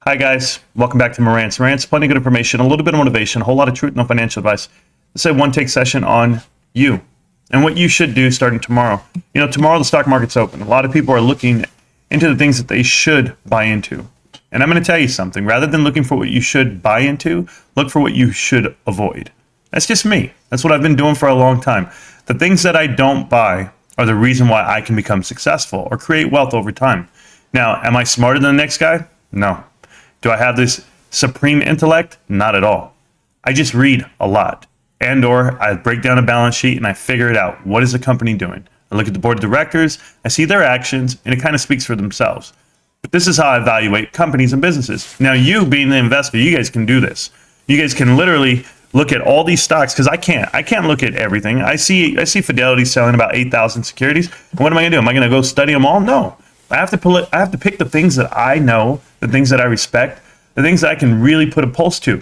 Hi guys, welcome back to Marantz Rantz. Plenty of good information, a little bit of motivation, a whole lot of truth, no financial advice. Let's say one take session on you and what you should do starting tomorrow. You know, tomorrow the stock market's open. A lot of people are looking into the things that they should buy into. And I'm going to tell you something. Rather than looking for what you should buy into, look for what you should avoid. That's just me. That's what I've been doing for a long time. The things that I don't buy are the reason why I can become successful or create wealth over time. Now, am I smarter than the next guy? No. Do I have this supreme intellect? Not at all. I just read a lot or I break down a balance sheet and I figure it out. What is the company doing? I look at the board of directors, I see their actions, and it kind of speaks for themselves. But this is how I evaluate companies and businesses. Now, you being the investor, you guys can do this. You guys can literally look at all these stocks because I can't look at everything. I see Fidelity selling about 8,000 securities. And what am I going to do? Am I going to go study them all? No. I have to pick the things that I know, the things that I respect, the things that I can really put a pulse to.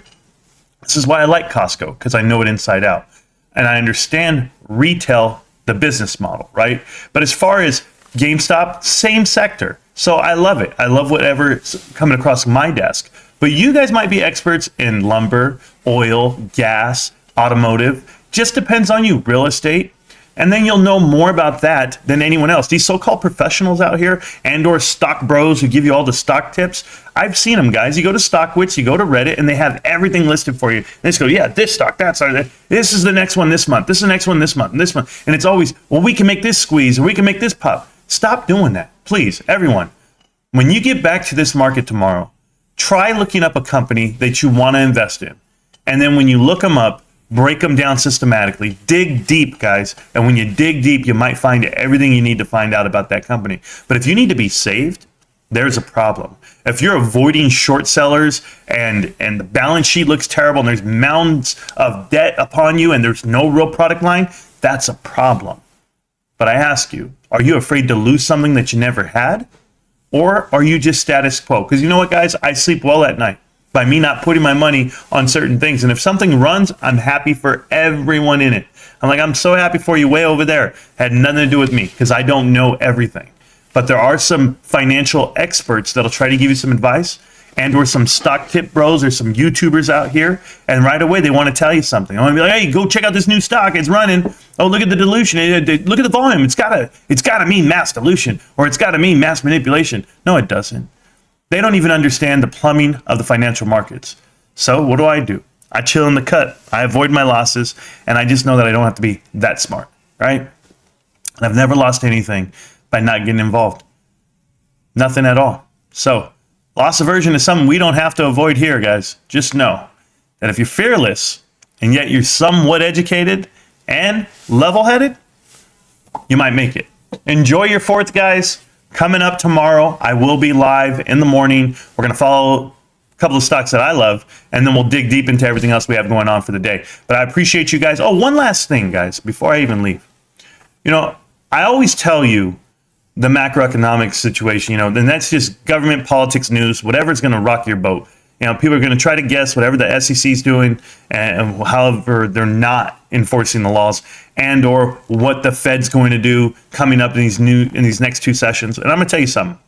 This is why I like Costco, because I know it inside out. And I understand retail, the business model, right? But as far as GameStop, same sector. So I love it. I love whatever's coming across my desk. But you guys might be experts in lumber, oil, gas, automotive. Just depends on you. Real estate. And then you'll know more about that than anyone else. These so-called professionals out here or stock bros who give you all the stock tips, I've seen them, guys. You go to StockWits, you go to Reddit, and they have everything listed for you. They just go, yeah, this stock, that stock, that. This is the next one this month. This is the next one this month, and this month. And it's always, well, we can make this squeeze, or we can make this pop. Stop doing that, please, everyone. When you get back to this market tomorrow, try looking up a company that you want to invest in. And then when you look them up, break them down systematically. Dig deep, guys. And when you dig deep, you might find everything you need to find out about that company. But if you need to be saved, there's a problem. If you're avoiding short sellers and the balance sheet looks terrible and there's mounds of debt upon you and there's no real product line, that's a problem. But I ask you, are you afraid to lose something that you never had? Or are you just status quo? Because you know what, guys? I sleep well at night by me not putting my money on certain things. And if something runs, I'm happy for everyone in it. I'm so happy for you way over there. Had nothing to do with me because I don't know everything. But there are some financial experts that'll try to give you some advice or some stock tip bros or some YouTubers out here. And right away, they want to tell you something. I want to be like, hey, go check out this new stock. It's running. Oh, look at the dilution. Look at the volume. It's gotta mean mass dilution or it's got to mean mass manipulation. No, it doesn't. They don't even understand the plumbing of the financial markets. So what do? I chill in the cut. I avoid my losses, and I just know that I don't have to be that smart, right? And I've never lost anything by not getting involved. Nothing at all. So loss aversion is something we don't have to avoid here, guys. Just know that if you're fearless and yet you're somewhat educated and level-headed, you might make it. Enjoy your fourth, guys. Coming up tomorrow, I will be live in the morning. We're going to follow a couple of stocks that I love, and then we'll dig deep into everything else we have going on for the day. But I appreciate you guys. Oh, one last thing, guys, before I even leave. You know, I always tell you the macroeconomic situation, then that's just government, politics, news, whatever's going to rock your boat. People are going to try to guess whatever the SEC is doing, and however they're not enforcing the laws, or what the Fed's going to do coming up in these next two sessions. And I'm going to tell you something.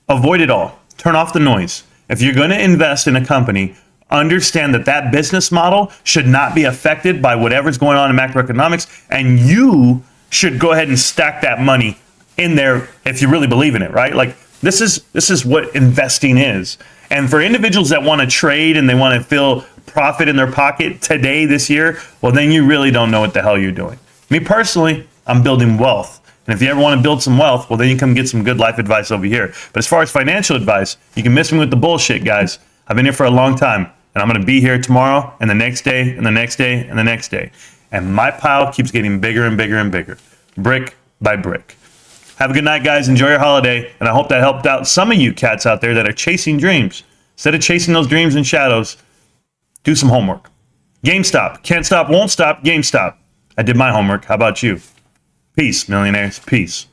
Avoid it all. Turn off the noise. If you're going to invest in a company, understand that business model should not be affected by whatever's going on in macroeconomics, and you should go ahead and stack that money in there if you really believe in it, right? Like this is what investing is. And for individuals that want to trade and they want to feel profit in their pocket today, this year, well, then you really don't know what the hell you're doing. Me personally, I'm building wealth. And if you ever want to build some wealth, well, then you come get some good life advice over here. But as far as financial advice, you can miss me with the bullshit, guys. I've been here for a long time, and I'm going to be here tomorrow and the next day and the next day and the next day. And my pile keeps getting bigger and bigger and bigger, brick by brick. Have a good night, guys. Enjoy your holiday. And I hope that helped out some of you cats out there that are chasing dreams. Instead of chasing those dreams in shadows, do some homework. GameStop. Can't stop, won't stop. GameStop. I did my homework. How about you? Peace, millionaires. Peace.